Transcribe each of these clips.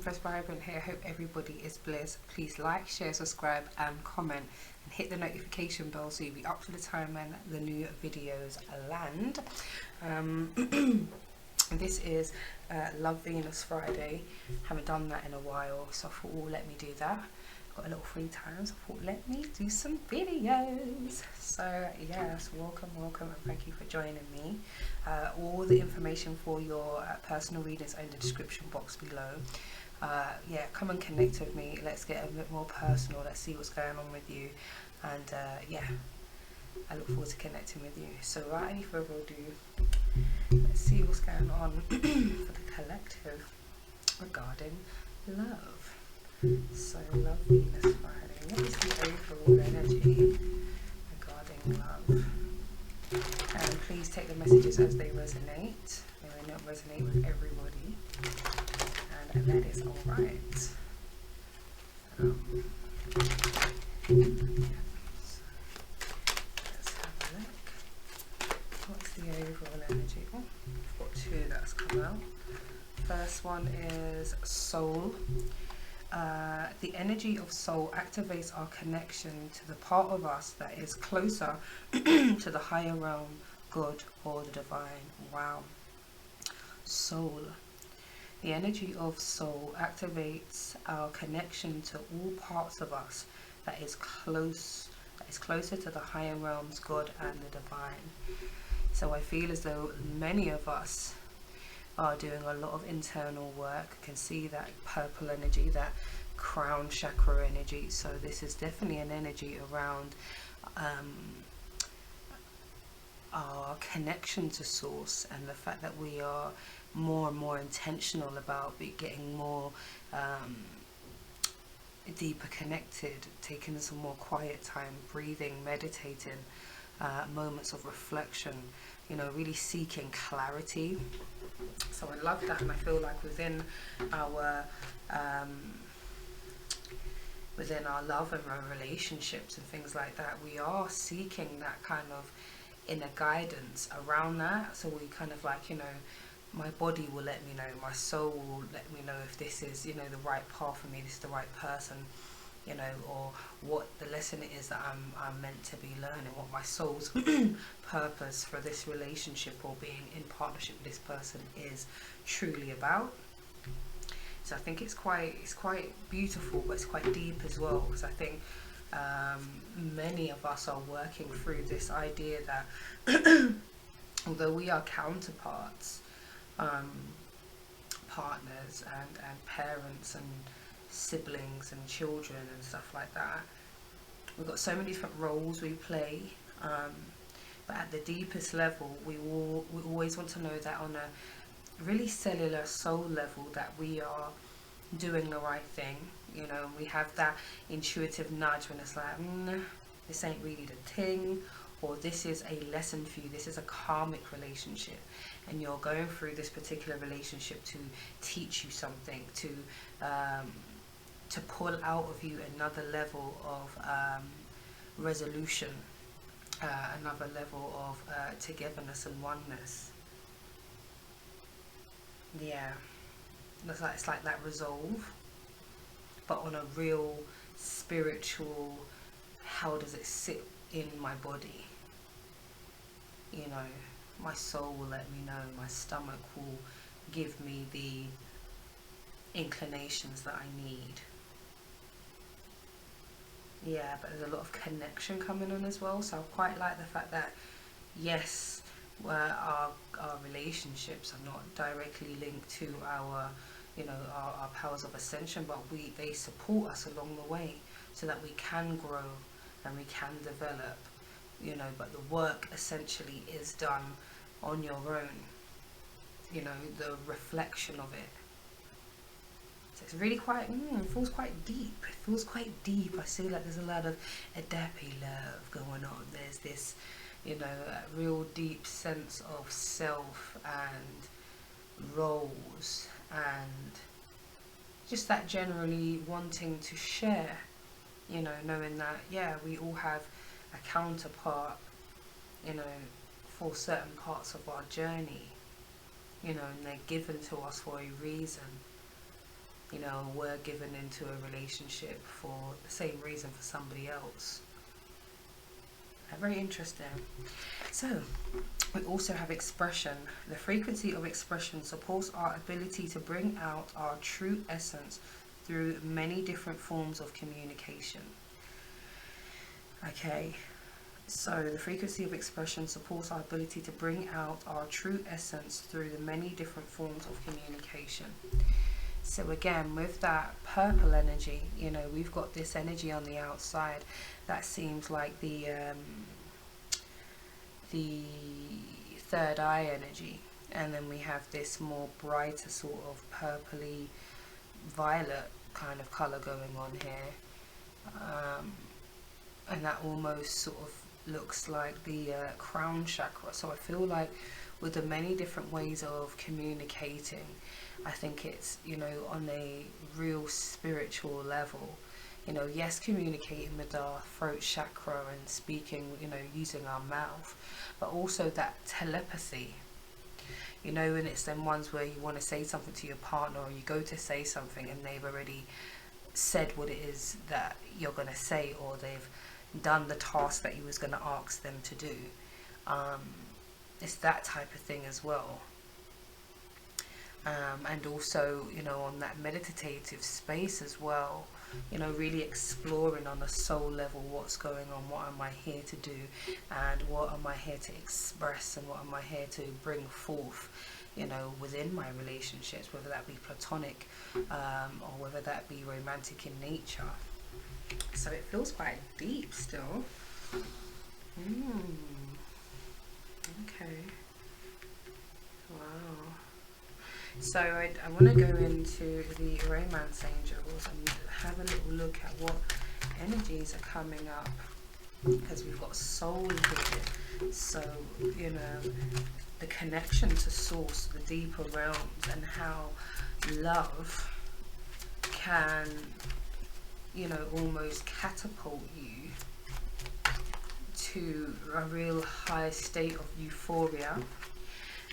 First Vibrant here. Hope everybody is blessed. Please like, share, subscribe and comment, and hit the notification bell so you'll be up to the time when the new videos land. This is Love Venus Friday. Haven't done that in a while, so I thought, oh, let me do that. Got a little free time, so I thought, let me do some videos. So yes, welcome and thank you for joining me. All the information for your personal readings are in the description box below. Yeah, come and connect with me. Let's get a bit more personal. Let's see what's going on with you, and yeah, I look forward to connecting with you. So without any further ado, let's see what's going on for the collective regarding love. So Love Venus Friday. What is the overall energy regarding love? And please take the messages as they resonate. They may not resonate with everybody, and that is alright. Let's have a look. What's the overall energy? Oh, I've got two that's come out. First one is soul. The energy of soul activates our connection to the part of us that is closer to the higher realm, God, or the divine. Wow. Soul. The energy of soul activates our connection to all parts of us that is closer to the higher realms, God, and the divine. So I feel as though many of us are doing a lot of internal work. I can see that purple energy, that crown chakra energy. So this is definitely an energy around our connection to source, and the fact that we are more and more intentional about getting more deeper connected, taking some more quiet time, breathing, meditating, moments of reflection, you know, really seeking clarity. So I love that, and I feel like within our love and our relationships and things like that, we are seeking that kind of inner guidance around that. So we kind of like, you know, my body will let me know, my soul will let me know if this is, you know, the right path for me, this is the right person, you know, or what the lesson it is that I'm meant to be learning, what my soul's purpose for this relationship or being in partnership with this person is truly about. So I think it's quite beautiful, but it's quite deep as well, because I think many of us are working through this idea that although we are counterparts, partners and parents and siblings and children and stuff like that, we've got so many different roles we play, but at the deepest level we always want to know that on a really cellular soul level that we are doing the right thing. You know, we have that intuitive nudge when it's like, this ain't really the thing, or this is a lesson for you, this is a karmic relationship, and you're going through this particular relationship to teach you something, to pull out of you another level of resolution, another level of togetherness and oneness. Yeah, it's like that resolve, but on a real spiritual, how does it sit in my body? You know, my soul will let me know, my stomach will give me the inclinations that I need. Yeah, but there's a lot of connection coming on as well, so I quite like the fact that, yes, our relationships are not directly linked to our, you know, our powers of ascension, but they support us along the way so that we can grow and we can develop, you know, but the work essentially is done on your own, you know, the reflection of it. So it's really quite, it feels quite deep. It feels quite deep. I see like there's a lot of Adapi love going on. There's this, you know, a real deep sense of self and roles, and just that generally wanting to share, you know, knowing that, yeah, we all have a counterpart, you know, for certain parts of our journey, you know, and they're given to us for a reason. you know, were given into a relationship for the same reason for somebody else. Very interesting. So we also have expression. The frequency of expression supports our ability to bring out our true essence through many different forms of communication. Okay, so the frequency of expression supports our ability to bring out our true essence through the many different forms of communication. So again, with that purple energy, you know, we've got this energy on the outside that seems like the third eye energy, and then we have this more brighter sort of purpley violet kind of color going on here, and that almost sort of looks like the crown chakra. So I feel like with the many different ways of communicating, I think it's, you know, on a real spiritual level, you know, yes, communicating with our throat chakra and speaking, you know, using our mouth, but also that telepathy, you know, and it's them ones where you want to say something to your partner, or you go to say something and they've already said what it is that you're going to say, or they've done the task that you was going to ask them to do. It's that type of thing as well. And also, you know, on that meditative space as well, you know, really exploring on a soul level what's going on, what am I here to do, and what am I here to express, and what am I here to bring forth, you know, within my relationships, whether that be platonic or whether that be romantic in nature. So it feels quite deep still. Okay. Wow. So I want to go into the romance angels and have a little look at what energies are coming up, because we've got soul here. So, you know, the connection to source, the deeper realms, and how love can, you know, almost catapult you to a real high state of euphoria,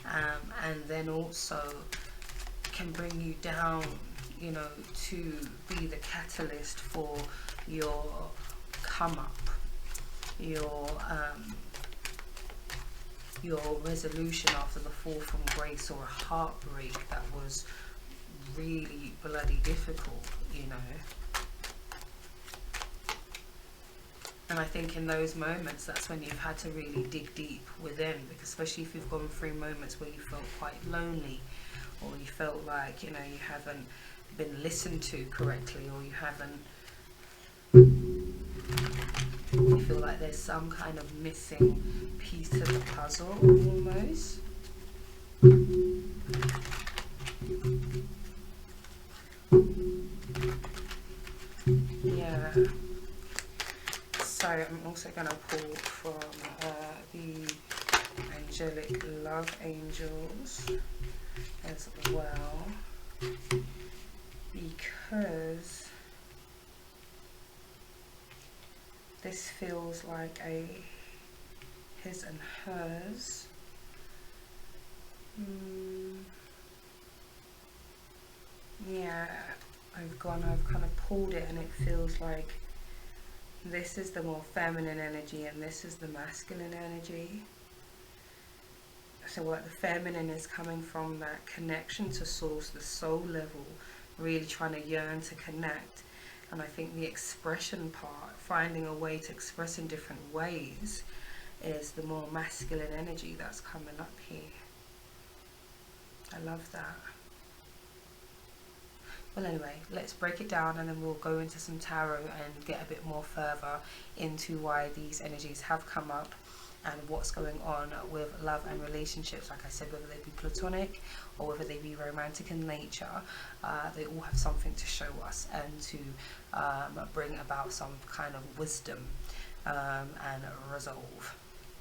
and then also can bring you down, you know, to be the catalyst for your come up, your resolution after the fall from grace, or a heartbreak that was really bloody difficult, you know. And I think in those moments, that's when you've had to really dig deep within, because especially if you've gone through moments where you felt quite lonely, or you felt like, you know, you haven't been listened to correctly, or you feel like there's some kind of missing piece to the puzzle almost. Yeah. So I'm also going to pull from the angelic love angels as well, because this feels like a his and hers. Yeah, I've kind of pulled it, and it feels like this is the more feminine energy and this is the masculine energy. So what the feminine is coming from that connection to source, the soul level, really trying to yearn to connect. And I think the expression part, finding a way to express in different ways, is the more masculine energy that's coming up here. I love that. Well, anyway, let's break it down, and then we'll go into some tarot and get a bit more further into why these energies have come up and what's going on with love and relationships. Like I said, whether they be platonic or whether they be romantic in nature, they all have something to show us and to bring about some kind of wisdom and resolve.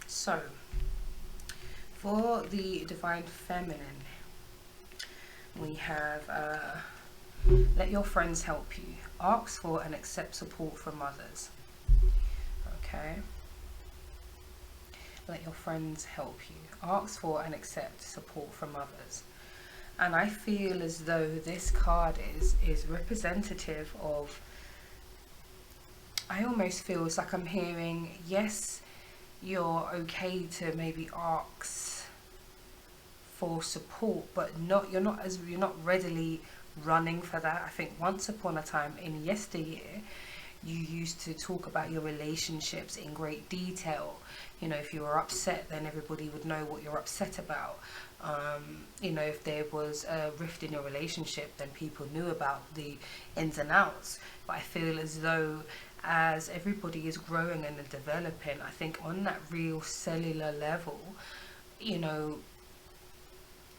So, for the divine feminine, we have let your friends help you. Ask for and accept support from others. Okay. Let your friends help you. Ask for and accept support from others. And I feel as though this card is representative of, I almost feel it's like I'm hearing, yes, you're okay to maybe ask for support, but you're not readily running for that. I think once upon a time in yesteryear, you used to talk about your relationships in great detail. You know, if you were upset, then everybody would know what you're upset about. You know, if there was a rift in your relationship, then people knew about the ins and outs. But I feel as though as everybody is growing and developing, I think on that real cellular level, you know,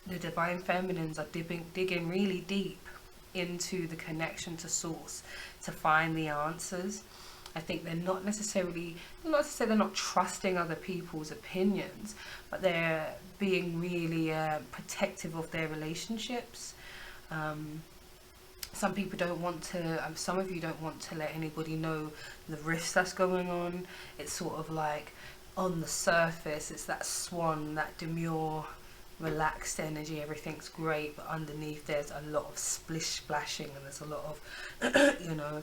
the divine feminines are digging really deep into the connection to source to find the answers. I think they're not to say they're not trusting other people's opinions, but they're being really protective of their relationships. Some people don't want to, some of you don't want to let anybody know the rifts that's going on. It's sort of like on the surface, it's that swan, that demure, relaxed energy, everything's great, but underneath there's a lot of splish splashing, and there's a lot of you know,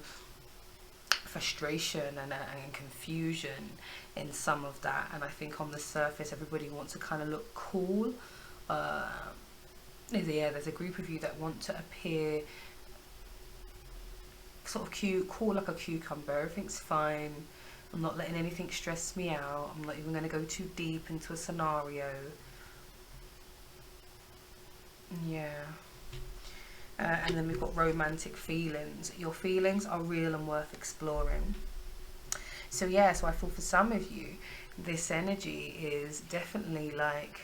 frustration and confusion in some of that. And I think on the surface everybody wants to kind of look cool. There's a group of you that want to appear sort of cute, cool like a cucumber. Everything's fine, I'm not letting anything stress me out, I'm not even going to go too deep into a scenario. Yeah. And then we've got romantic feelings. Your feelings are real and worth exploring. So yeah, so I feel for some of you, this energy is definitely like,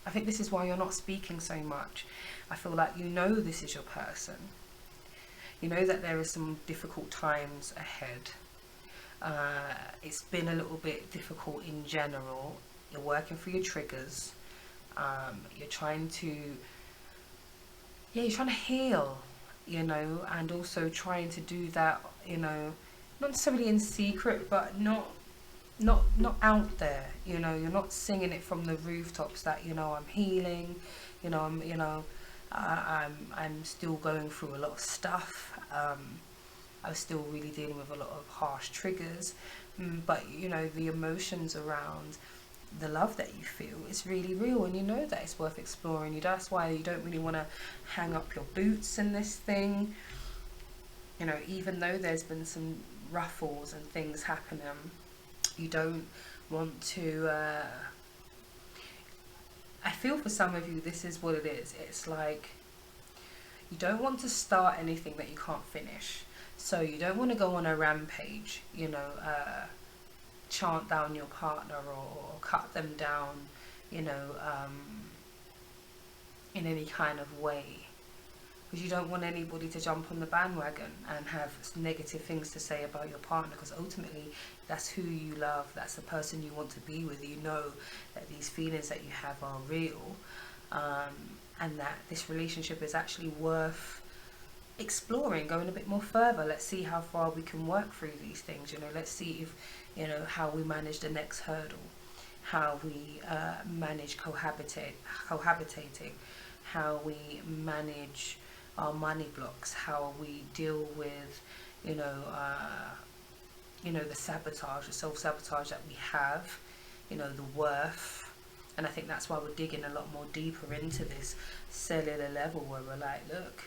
I think this is why you're not speaking so much. I feel like you know this is your person. You know that there are some difficult times ahead. It's been a little bit difficult in general. You're working through your triggers. You're trying to heal, you know, and also trying to do that, you know, not necessarily in secret, but not out there, you know. You're not singing it from the rooftops that, you know, I'm healing, you know, I'm still going through a lot of stuff. I'm still really dealing with a lot of harsh triggers, but you know, the emotions around the love that you feel is really real, and you know that it's worth exploring. That's why you don't really want to hang up your boots in this thing, you know, even though there's been some ruffles and things happening. You don't want to I feel for some of you this is what it is. It's like you don't want to start anything that you can't finish. So you don't want to go on a rampage, you know, chant down your partner or cut them down, you know, in any kind of way, because you don't want anybody to jump on the bandwagon and have negative things to say about your partner, because ultimately that's who you love, that's the person you want to be with. You know that these feelings that you have are real, and that this relationship is actually worth exploring, going a bit more further. Let's see how far we can work through these things, you know. Let's see if, you know, how we manage the next hurdle, how we manage cohabitating, how we manage our money blocks, how we deal with, you know, the sabotage, the self-sabotage that we have, you know, the worth. And I think that's why we're digging a lot more deeper into this cellular level, where we're like, look,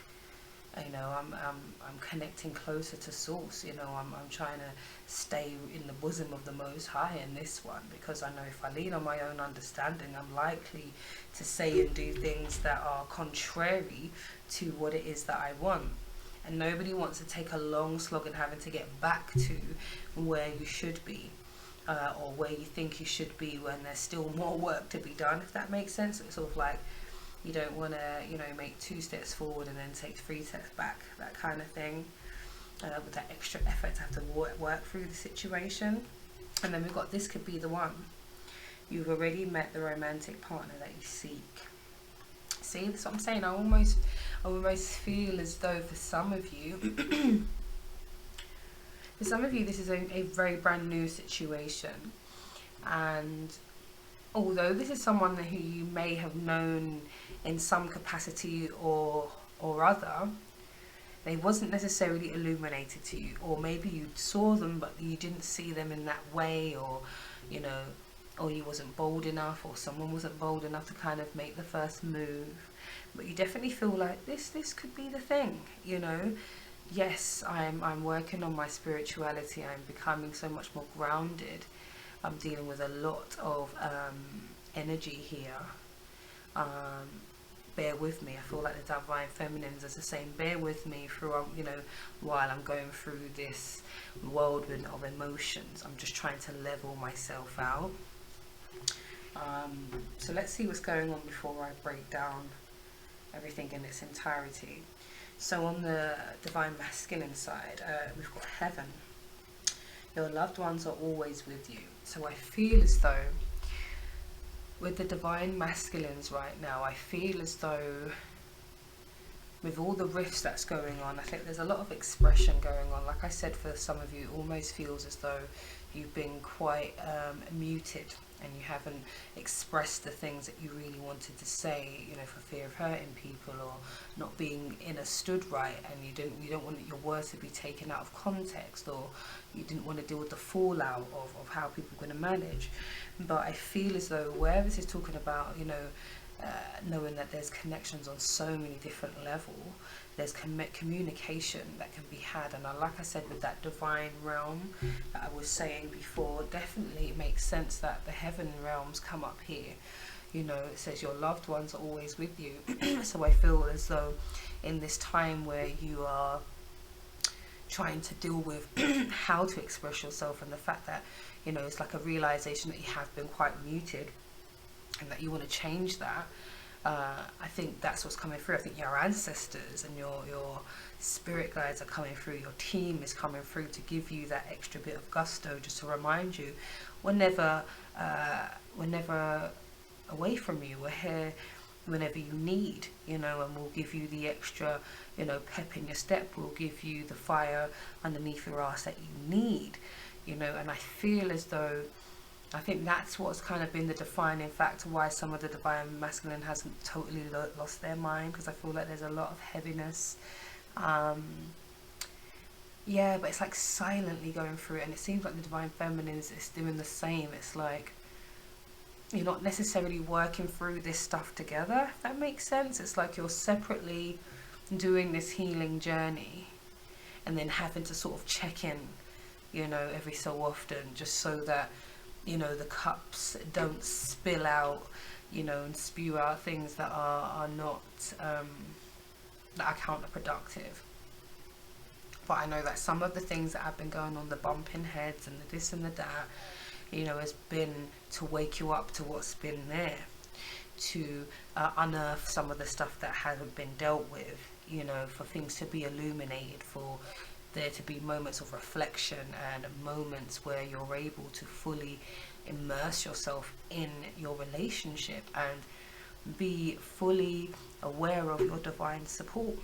you know, I'm connecting closer to source. You know, I'm trying to stay in the bosom of the Most High in this one, because I know if I lean on my own understanding, I'm likely to say and do things that are contrary to what it is that I want. And nobody wants to take a long slog and having to get back to where you should be, or where you think you should be, when there's still more work to be done, if that makes sense. It's sort of like, you don't want to, you know, make 2 steps forward and then take 3 steps back, that kind of thing, with that extra effort to have to work through the situation. And then we've got, this could be the one. You've already met the romantic partner that you seek. See, that's what I'm saying. I almost feel as though for some of you, this is a very brand new situation, and although this is someone who you may have known in some capacity or other, they wasn't necessarily illuminated to you, or maybe you saw them but you didn't see them in that way, or you know, or you wasn't bold enough, or someone wasn't bold enough to kind of make the first move. But you definitely feel like this could be the thing, you know. Yes, I'm working on my spirituality. I'm becoming so much more grounded. I'm dealing with a lot of energy here. Bear with me. I feel like the divine feminines is the same. Bear with me through, you know, while I'm going through this whirlwind of emotions. I'm just trying to level myself out. So let's see what's going on before I break down everything in its entirety. So on the divine masculine side, we've got heaven. Your loved ones are always with you. So I feel as though with the divine masculines right now, I feel as though with all the rifts that's going on, I think there's a lot of expression going on. Like I said, for some of you, it almost feels as though you've been quite muted, and you haven't expressed the things that you really wanted to say, you know, for fear of hurting people or not being understood right, and you don't want your words to be taken out of context, or you didn't want to deal with the fallout of how people are going to manage. But I feel as though where this is talking about, you know, knowing that there's connections on so many different levels, there's communication that can be had. And like I said, with that divine realm that I was saying before, definitely it makes sense that the heaven realms come up here. You know, it says your loved ones are always with you. So I feel as though in this time where you are trying to deal with how to express yourself, and the fact that, you know, it's like a realization that you have been quite muted and that you want to change that. I think that's what's coming through. I think your ancestors and your spirit guides are coming through. Your team is coming through to give you that extra bit of gusto, just to remind you we're never away from you. We're here whenever you need, you know, and we'll give you the extra, you know, pep in your step. We'll give you the fire underneath your ass that you need, you know. And I feel as though, I think that's what's kind of been the defining factor why some of the divine masculine hasn't totally lost their mind, because I feel like there's a lot of heaviness. Yeah, but it's like silently going through it, and it seems like the divine feminine is doing the same. It's like you're not necessarily working through this stuff together, if that makes sense. It's like you're separately doing this healing journey and then having to sort of check in, you know, every so often, just so that, you know, the cups don't spill out, you know, and spew out things that are not, that are counterproductive. But I know that some of the things that have been going on, the bumping heads and the this and the that, you know, has been to wake you up to what's been there, to unearth some of the stuff that hasn't been dealt with, you know, for things to be illuminated, for there to be moments of reflection and moments where you're able to fully immerse yourself in your relationship and be fully aware of your divine support,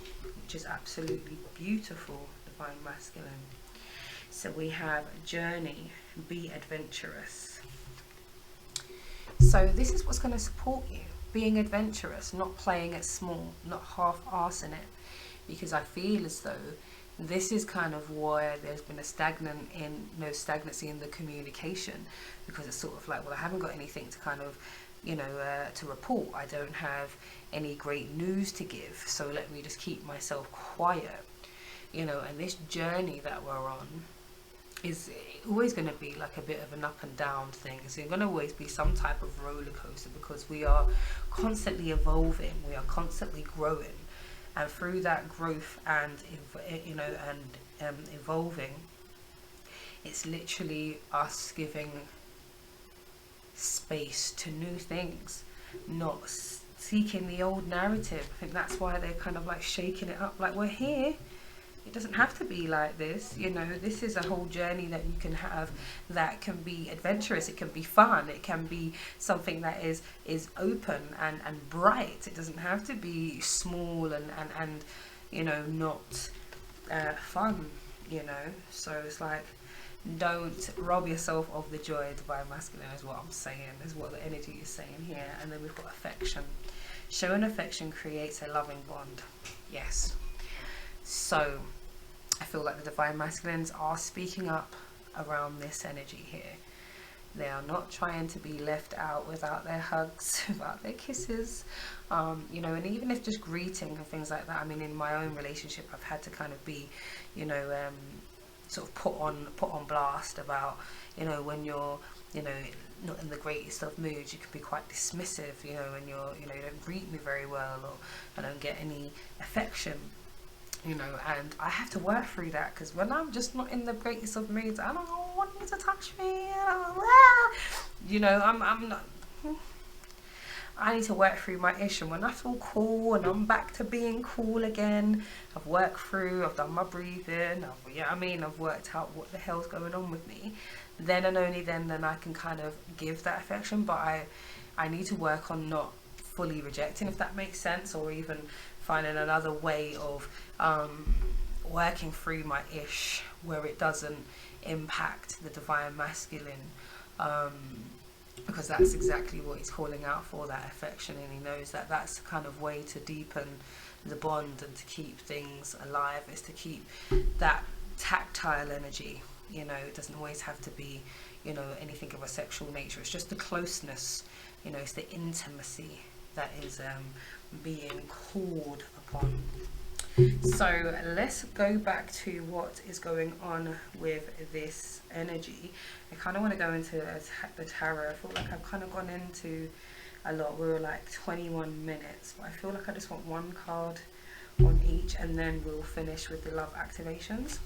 which is absolutely beautiful, divine masculine. So we have journey, be adventurous. So this is what's going to support you, being adventurous, not playing it small, not half-arsing it, because I feel as though this is kind of why there's been a stagnancy in the communication, because it's sort of like, well, I haven't got anything to kind of, you know, to report. I don't have any great news to give, so let me just keep myself quiet, you know. And this journey that we're on is always going to be like a bit of an up and down thing. So you're going to always be some type of roller coaster, because we are constantly evolving, we are constantly growing. And through that growth and, you know, and evolving, it's literally us giving space to new things, not seeking the old narrative. I think that's why they're kind of like shaking it up, like, we're here. It doesn't have to be like this, you know. This is a whole journey that you can have that can be adventurous, it can be fun, it can be something that is open and bright. It doesn't have to be small and you know, not fun, you know. So it's like don't rob yourself of the joy. Divine masculine is what I'm saying, is what the energy is saying here. And then we've got affection. Showing affection creates a loving bond. Yes. So I feel like the divine masculines are speaking up around this energy here. They are not trying to be left out without their hugs, without their kisses, you know, and even if just greeting and things like that. I mean, in my own relationship, I've had to kind of be, you know, sort of put on blast about, you know, when you're, you know, not in the greatest of moods, you can be quite dismissive, you know, and you're, you know, you don't greet me very well, or I don't get any affection. You know, and I have to work through that, because when I'm just not in the greatest of moods, I don't want you to touch me. You know, I'm not. I need to work through my issue. When I feel cool and I'm back to being cool again, I've worked through, I've done my breathing, I've worked out what the hell's going on with me. Then and only then I can kind of give that affection. But I need to work on not fully rejecting, if that makes sense, or even finding another way of working through my ish where it doesn't impact the divine masculine, because that's exactly what he's calling out for, that affection, and he knows that that's the kind of way to deepen the bond and to keep things alive, is to keep that tactile energy. You know, it doesn't always have to be, you know, anything of a sexual nature. It's just the closeness, you know, it's the intimacy that is being called upon. So let's go back to what is going on with this energy. I kind of want to go into the tarot. I feel like I've kind of gone into a lot. We were like 21 minutes, but I feel like I just want one card on each, and then we'll finish with the love activations.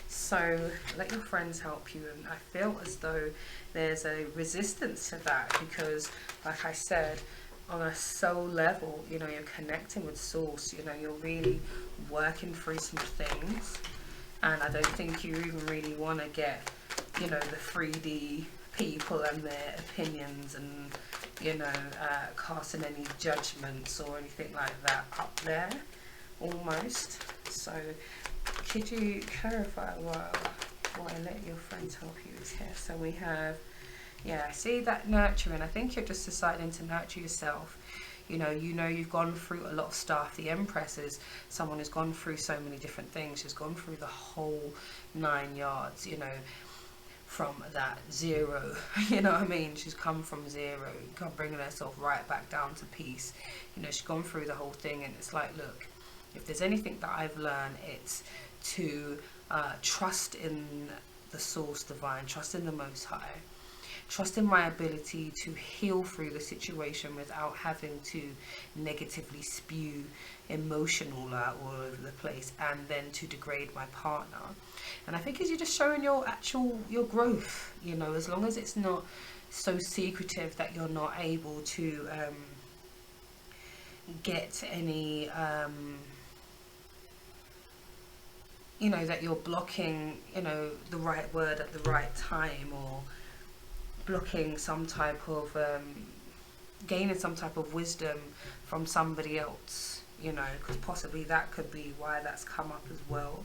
So let your friends help you, and I feel as though there's a resistance to that, because like I said, on a soul level, you know, you're connecting with source, you know, you're really working through some things, and I don't think you even really want to get, you know, the 3D people and their opinions and, you know, casting any judgments or anything like that up there, almost. So could you clarify while I let your friends help you is here? So we have, yeah, see that nurturing. I think you're just deciding to nurture yourself. You know, you've gone through a lot of stuff. The Empress is someone who's gone through so many different things. She's gone through the whole 9 yards, you know, from that zero, you know what I mean? She's come from zero, bringing herself right back down to peace. You know, she's gone through the whole thing, and it's like, look, if there's anything that I've learned, it's to trust in the source divine, trust in the Most High. Trust in my ability to heal through the situation without having to negatively spew emotion all over the place, and then to degrade my partner. And I think as you're just showing your growth, you know, as long as it's not so secretive that you're not able to get any, you know, that you're blocking, you know, the right word at the right time, or blocking some type of gaining some type of wisdom from somebody else, you know, because possibly that could be why that's come up as well.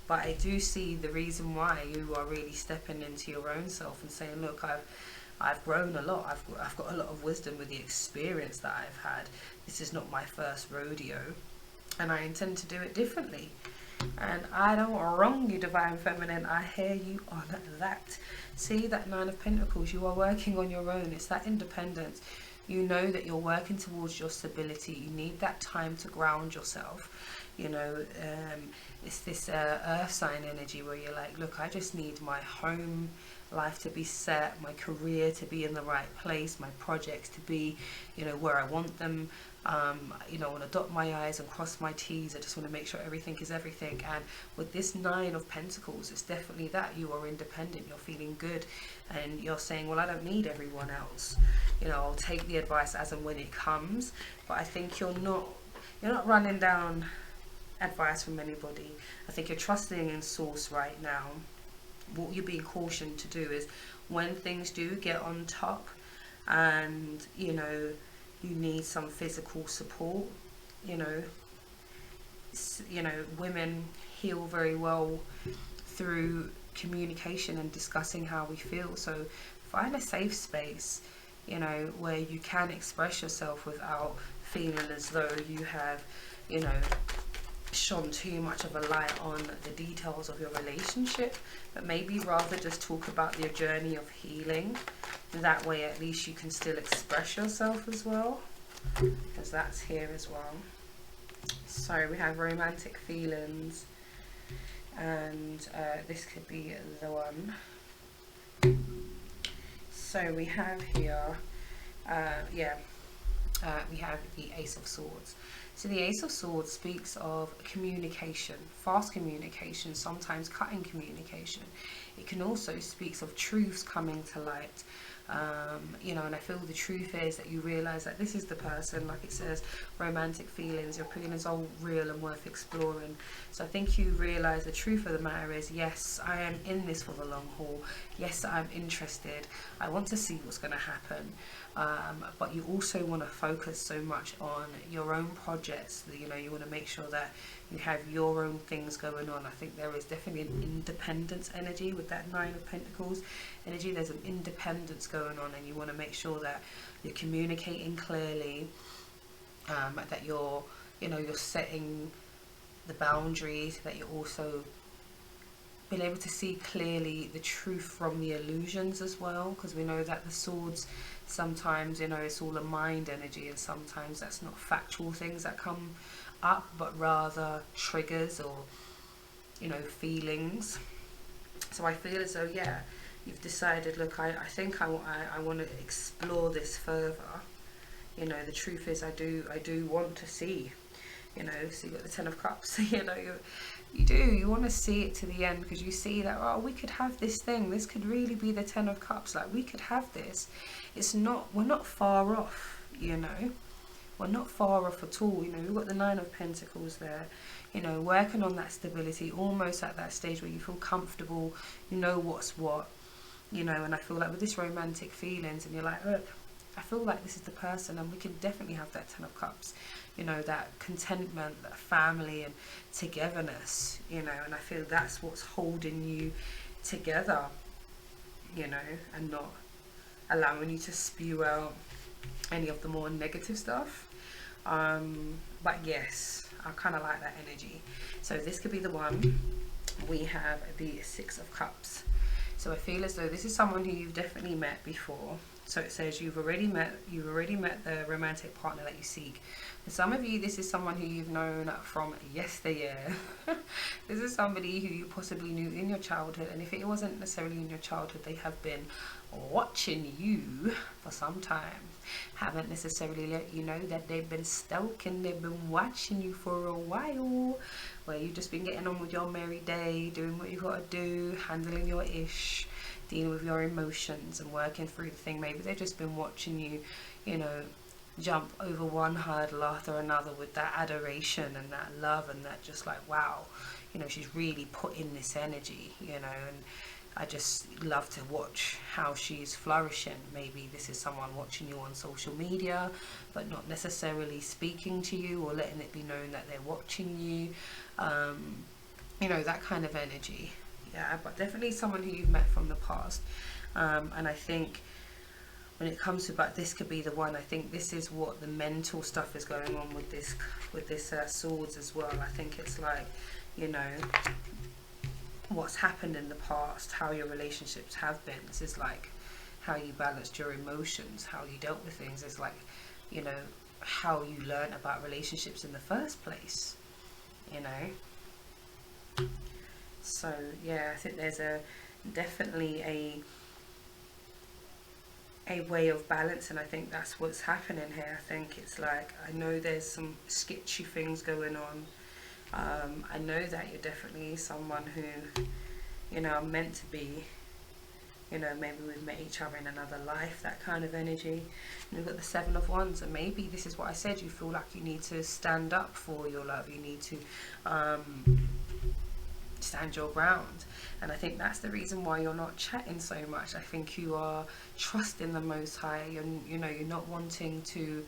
But I do see the reason why you are really stepping into your own self and saying, look, I've grown a lot. I've got a lot of wisdom with the experience that I've had. This is not my first rodeo, and I intend to do it differently. And I don't wrong you, Divine Feminine. I hear you on that. See that 9 of Pentacles, you are working on your own. It's that independence. You know that you're working towards your stability. You need that time to ground yourself. You know, it's this earth sign energy where you're like, look, I just need my home life to be set, my career to be in the right place, my projects to be, you know, where I want them. You know, I want to dot my I's and cross my T's. I just want to make sure everything is everything. And with this 9 of Pentacles, it's definitely that. You are independent, you're feeling good, and you're saying, well, I don't need everyone else. You know, I'll take the advice as and when it comes. But I think you're not running down advice from anybody. I think you're trusting in source right now. What you're being cautioned to do is, when things do get on top and, you know, you need some physical support, you know, women heal very well through communication and discussing how we feel. So find a safe space, you know, where you can express yourself without feeling as though you have, you know, shone too much of a light on the details of your relationship, but maybe rather just talk about your journey of healing. That way at least you can still express yourself as well, because that's here as well. So we have romantic feelings, and this could be the one. So we have here, we have the Ace of Swords. So the Ace of Swords speaks of communication, fast communication, sometimes cutting communication. It can also speaks of truths coming to light. You know, and I feel the truth is that you realize that this is the person, like it says, romantic feelings, your feelings are real and worth exploring. So I think you realize the truth of the matter is, yes, I am in this for the long haul. Yes, I'm interested. I want to see what's going to happen. But you also want to focus so much on your own projects. You know, you want to make sure that you have your own things going on. I think there is definitely an independence energy with that Nine of Pentacles energy. There's an independence going on, and you want to make sure that you're communicating clearly, that you're, you know, you're setting the boundaries, that you're also being able to see clearly the truth from the illusions as well, because we know that the swords sometimes, you know, it's all a mind energy, and sometimes that's not factual things that come up, but rather triggers or, you know, feelings. So I feel as though, yeah, you've decided, look, I think I want to explore this further. You know, the truth is I do want to see, you know. So you got the Ten of Cups. You know, you want to see it to the end, because you see that, oh, we could have this thing, this could really be the Ten of Cups, like we could have this. We're not far off, you know. We're not far off at all. You know, we've got the Nine of Pentacles there, you know, working on that stability, almost at that stage where you feel comfortable, you know what's what, you know. And I feel like with this romantic feelings, and you're like, look, I feel like this is the person, and we can definitely have that Ten of Cups, you know, that contentment, that family and togetherness, you know. And I feel that's what's holding you together, you know, and not allowing you to spew out any of the more negative stuff. But yes, I kind of like that energy. So this could be the one. We have the Six of Cups. So I feel as though this is someone who you've definitely met before. So it says you've already met the romantic partner that you seek. For some of you, this is someone who you've known from yesteryear. This is somebody who you possibly knew in your childhood, and if it wasn't necessarily in your childhood, they have been watching you for some time. Haven't necessarily let you know that they've been stalking, they've been watching you for a while, where you've just been getting on with your merry day, doing what you've got to do, handling your ish, dealing with your emotions and working through the thing. Maybe they've just been watching you, you know, jump over one hurdle after another with that adoration and that love, and that just like, wow, you know, she's really put in this energy, you know. And I just love to watch how she's flourishing. Maybe this is someone watching you on social media, but not necessarily speaking to you or letting it be known that they're watching you. You know, that kind of energy. Yeah, but definitely someone who you've met from the past. And I think when it comes to, but this could be the one, I think this is what the mental stuff is going on with this swords as well. I think it's like, you know, what's happened in the past, how your relationships have been. This is like how you balanced your emotions, how you dealt with things. It's like, you know, how you learn about relationships in the first place, you know. So yeah, I think there's definitely a way of balance, and I think that's what's happening here. I think it's like, I know there's some sketchy things going on. I know that you're definitely someone who, you know, are meant to be, you know, maybe we've met each other in another life, that kind of energy. And we've got the Seven of Wands, and maybe this is what I said, you feel like you need to stand up for your love, you need to stand your ground. And I think that's the reason why you're not chatting so much. I think you are trusting the Most High. You know, you're not wanting to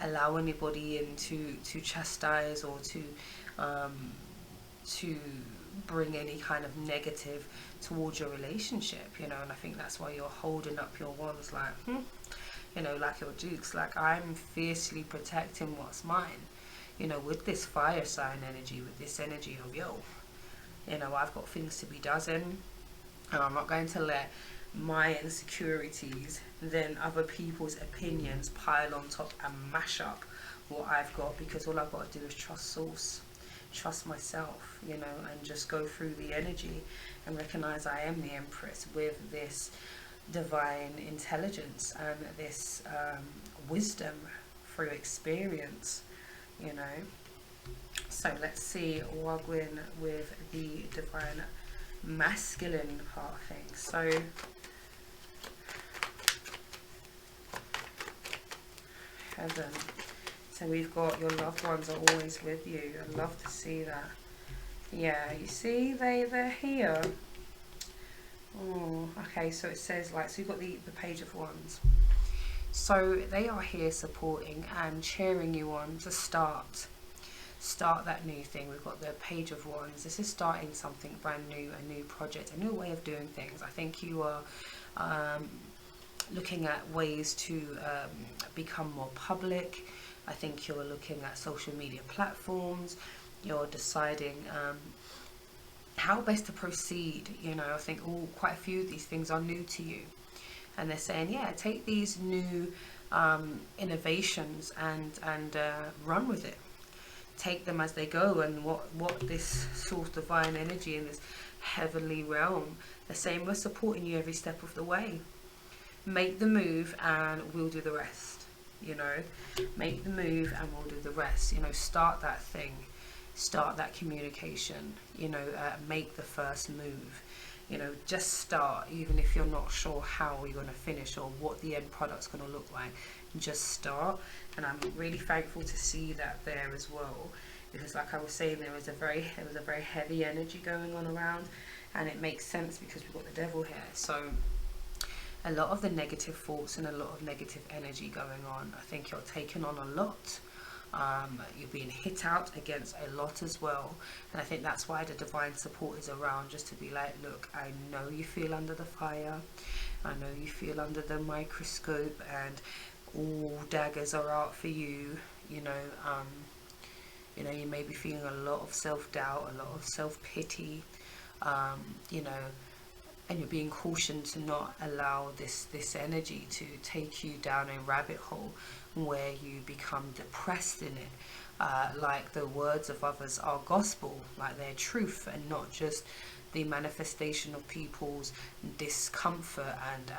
allow anybody in to chastise or to bring any kind of negative towards your relationship, you know. And I think that's why you're holding up your wands like, you know, like your dukes, like I'm fiercely protecting what's mine, you know, with this fire sign energy, with this energy of, yo, you know, I've got things to be doing, and I'm not going to let my insecurities, then other people's opinions pile on top and mash up what I've got, because all I've got to do is trust source, trust myself, you know, and just go through the energy and recognize I am the Empress with this divine intelligence and this wisdom through experience, you know. So let's see Wagwin with the divine masculine part of things. So heaven. So we've got your loved ones are always with you. I'd love to see that. Yeah, you see they're here. Oh, okay, so it says like, so you've got the Page of Wands. So they are here supporting and cheering you on to start that new thing. We've got the Page of Wands. This is starting something brand new, a new project, a new way of doing things. I think you are looking at ways to become more public. I think you're looking at social media platforms. You're deciding how best to proceed. You know, I think quite a few of these things are new to you, and they're saying, yeah, take these new innovations and run with it. Take them as they go, and what this source divine energy in this heavenly realm, they're saying, we're supporting you every step of the way. Make the move and we'll do the rest, you know. Make the move and we'll do the rest, you know. Start that thing, start that communication, you know. Make the first move, you know. Just start, even if you're not sure how you're going to finish or what the end product's going to look like. Just start. And I'm really thankful to see that there as well, because like I was saying, there was a very heavy energy going on around, and it makes sense because we've got the devil here. So a lot of the negative thoughts and a lot of negative energy going on. I think you're taking on a lot. You're being hit out against a lot as well, and I think that's why the divine support is around, just to be like, look, I know you feel under the fire, I know you feel under the microscope, and all daggers are out for you, you know. You know, you may be feeling a lot of self-doubt, a lot of self-pity, you know, and you're being cautioned to not allow this energy to take you down a rabbit hole where you become depressed in it, like the words of others are gospel, like they're truth, and not just the manifestation of people's discomfort and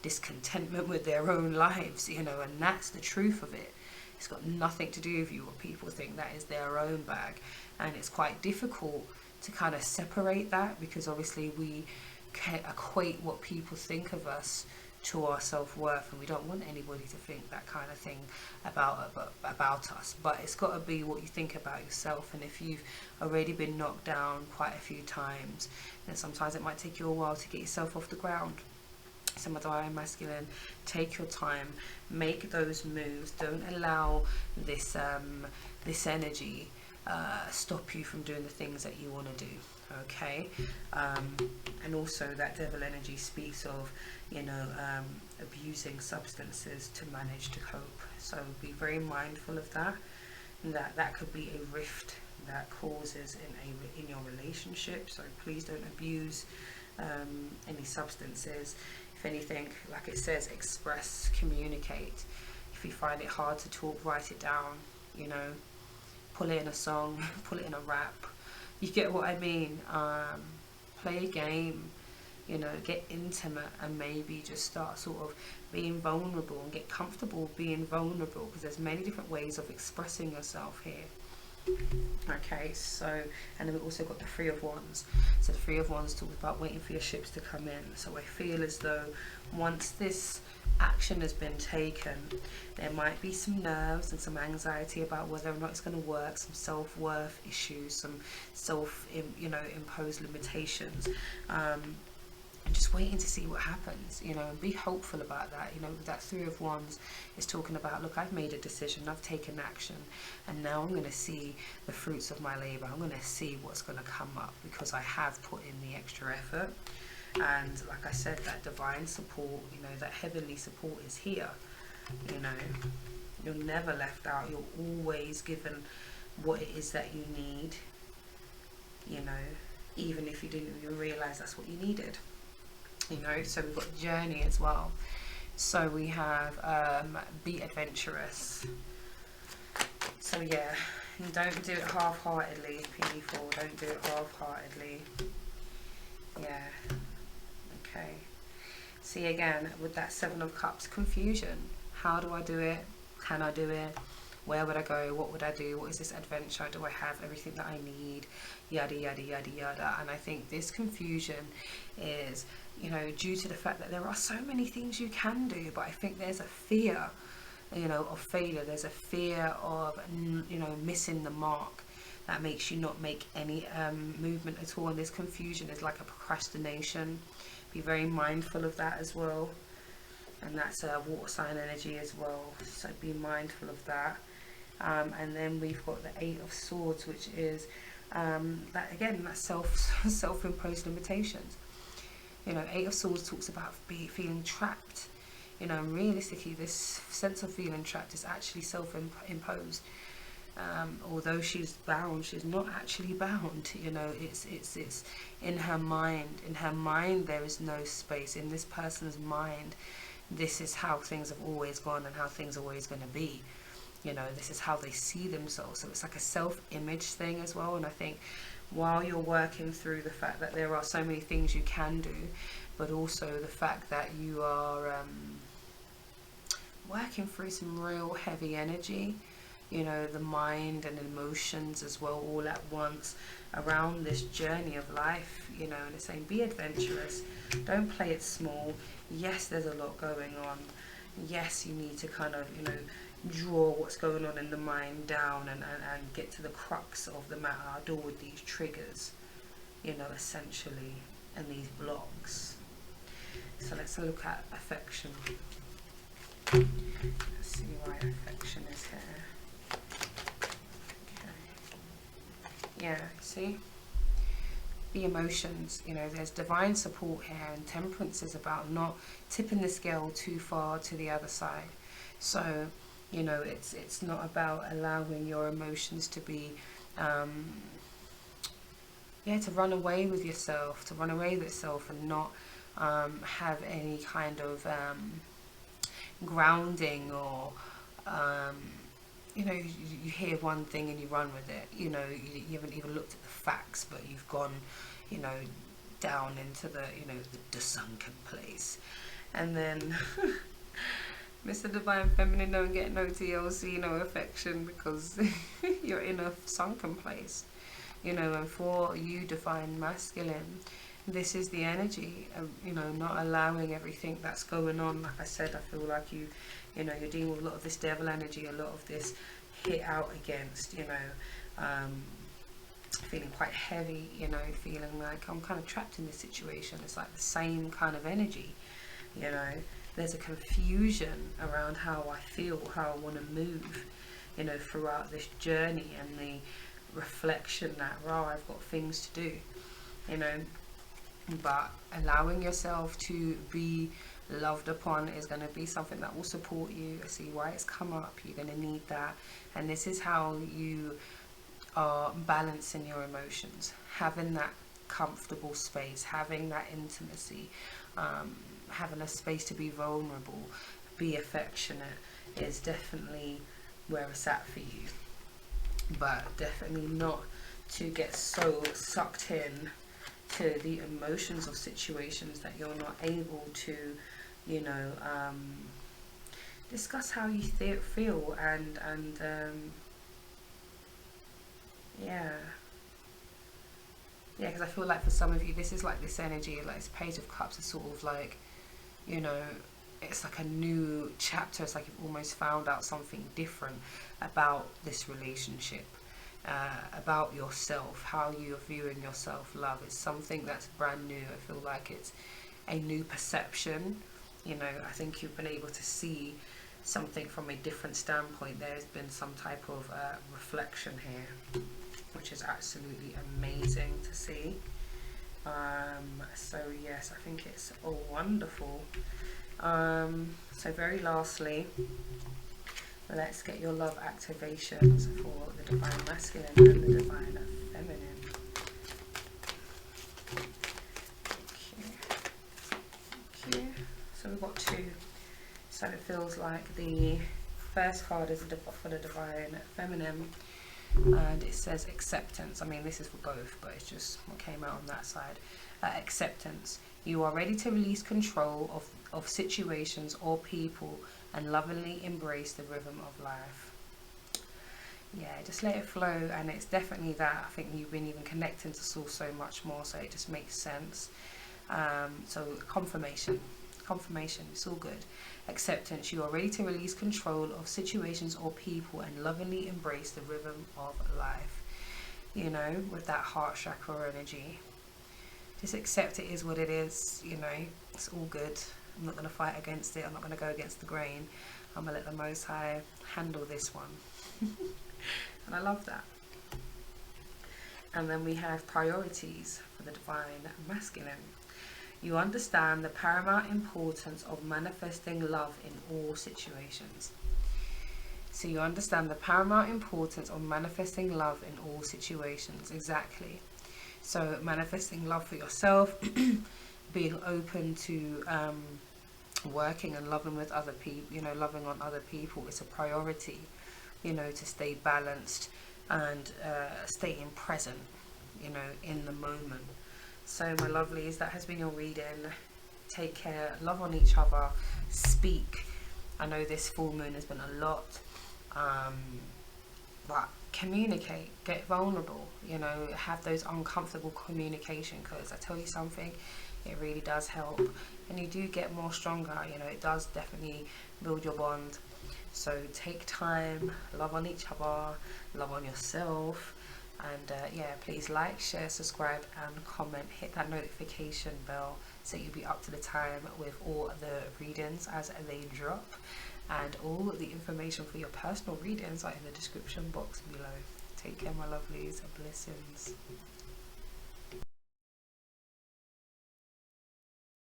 discontentment with their own lives, you know. And that's the truth of it. It's got nothing to do with you, what people think. That is their own bag, and it's quite difficult to kind of separate that, because obviously we can equate what people think of us to our self-worth, and we don't want anybody to think that kind of thing about us. But it's got to be what you think about yourself. And if you've already been knocked down quite a few times, then sometimes it might take you a while to get yourself off the ground. So my divine masculine, take your time, make those moves. Don't allow this this energy stop you from doing the things that you want to do. Okay. And also that devil energy speaks of, you know, abusing substances to manage to cope. So be very mindful of that. That could be a rift that causes in your relationship. So please don't abuse any substances. If anything, like it says, express, communicate. If you find it hard to talk, write it down, you know, pull it in a song, pull it in a rap. You get what I mean? Play a game, you know, get intimate, and maybe just start sort of being vulnerable and get comfortable being vulnerable, because there's many different ways of expressing yourself here. Okay, so, and then we've also got the Three of Wands. So the Three of Wands talks about waiting for your ships to come in. So I feel as though once this action has been taken, there might be some nerves and some anxiety about whether or not it's going to work, some self-worth issues, some imposed limitations. and just waiting to see what happens, you know, and be hopeful about that. You know, that Three of Wands is talking about, look, I've made a decision, I've taken action, and now I'm going to see the fruits of my labor. I'm going to see what's going to come up because I have put in the extra effort. And like I said, that divine support, you know, that heavenly support is here. You know, you're never left out. You're always given what it is that you need, you know, even if you didn't even realize that's what you needed. You know, so we've got journey as well. So we have be adventurous. So yeah, don't do it half-heartedly, people. Don't do it half-heartedly. Yeah. Okay. See, again, with that Seven of Cups, confusion. How do I do it? Can I do it? Where would I go? What would I do? What is this adventure? Do I have everything that I need? Yada, yada, yada, yada. And I think this confusion is, you know, due to the fact that there are so many things you can do, but I think there's a fear, you know, of failure. There's a fear of, you know, missing the mark that makes you not make any movement at all. And this confusion is like a procrastination. Be very mindful of that as well. And that's a water sign energy as well, so be mindful of that. And then we've got the Eight of Swords, which is that, again, that self-imposed limitations. You know, Eight of Swords talks about feeling trapped. You know, and realistically, this sense of feeling trapped is actually self-imposed. Although she's bound, she's not actually bound. You know, it's in her mind. In her mind, there is no space. In this person's mind, this is how things have always gone and how things are always going to be. You know, this is how they see themselves. So it's like a self-image thing as well. And I think while you're working through the fact that there are so many things you can do, but also the fact that you are working through some real heavy energy, you know, the mind and emotions as well, all at once around this journey of life, you know. And it's saying be adventurous, don't play it small. Yes, there's a lot going on. Yes, you need to kind of, you know, draw what's going on in the mind down and get to the crux of the matter, deal with these triggers, you know, essentially, and these blocks. So let's look at affection. Let's see why affection is here. Okay. Yeah, see? The emotions, you know, there's divine support here, and temperance is about not tipping the scale too far to the other side. So, you know, it's not about allowing your emotions to be to run away with yourself, and not have any kind of grounding, or you know, you hear one thing and you run with it. You know, you haven't even looked at the facts, but you've gone, you know, down into the, you know, the sunken place. And then Mr. Divine Feminine, don't get no TLC, no affection, because you're in a sunken place. You know, and for you, Divine Masculine, this is the energy of, you know, not allowing everything that's going on. Like I said, I feel like you know, you're dealing with a lot of this devil energy, a lot of this hit out against, you know, feeling quite heavy, you know, feeling like I'm kind of trapped in this situation. It's like the same kind of energy, you know. There's a confusion around how I feel, how I want to move, you know, throughout this journey, and the reflection that, wow, I've got things to do, you know. But allowing yourself to be loved upon is going to be something that will support you. I see why it's come up. You're going to need that. And this is how you are balancing your emotions, having that comfortable space, having that intimacy, having a space to be vulnerable, be affectionate, is definitely where it's at for you. But definitely not to get so sucked in to the emotions of situations that you're not able to, you know, discuss how you feel, and because I feel like for some of you, this is like this energy, like this Page of Cups is sort of like, you know, it's like a new chapter. It's like you've almost found out something different about this relationship, about yourself, how you're viewing your self-love. It's something that's brand new. I feel like it's a new perception. You know, I think you've been able to see something from a different standpoint. There's been some type of reflection here, which is absolutely amazing to see. So yes, I think it's all wonderful. So very lastly, let's get your love activations for the Divine Masculine and the Divine Feminine. Okay. So we've got 2. So it feels like the first card is for the Divine Feminine, and it says acceptance. I mean, this is for both, but it's just what came out on that side. Acceptance. You are ready to release control of situations or people and lovingly embrace the rhythm of life. Yeah, just let it flow, and it's definitely that. I think you've been even connecting to source so much more, so it just makes sense. So confirmation, it's all good. Acceptance. You are ready to release control of situations or people and lovingly embrace the rhythm of life. You know, with that heart chakra energy, just accept it is what it is. You know, it's all good. I'm not going to fight against it. I'm not going to go against the grain. I'm going to let the Most High handle this one. And I love that. And then we have priorities for the Divine Masculine. You understand the paramount importance of manifesting love in all situations. So you understand the paramount importance of manifesting love in all situations. Exactly. So manifesting love for yourself, being open to working and loving with other people, you know, loving on other people is a priority, you know, to stay balanced and staying present, you know, in the moment. So my lovelies, that has been your reading. Take care, love on each other, speak. I know this full moon has been a lot, but communicate, get vulnerable, you know, have those uncomfortable communication, because I tell you something, it really does help, and you do get more stronger, you know, it does definitely build your bond. So take time, love on each other, love on yourself, and yeah, please like, share, subscribe and comment, hit that notification bell so you'll be up to the time with all the readings as they drop. And all the information for your personal readings are in the description box below. Take care, my lovelies. Blessings.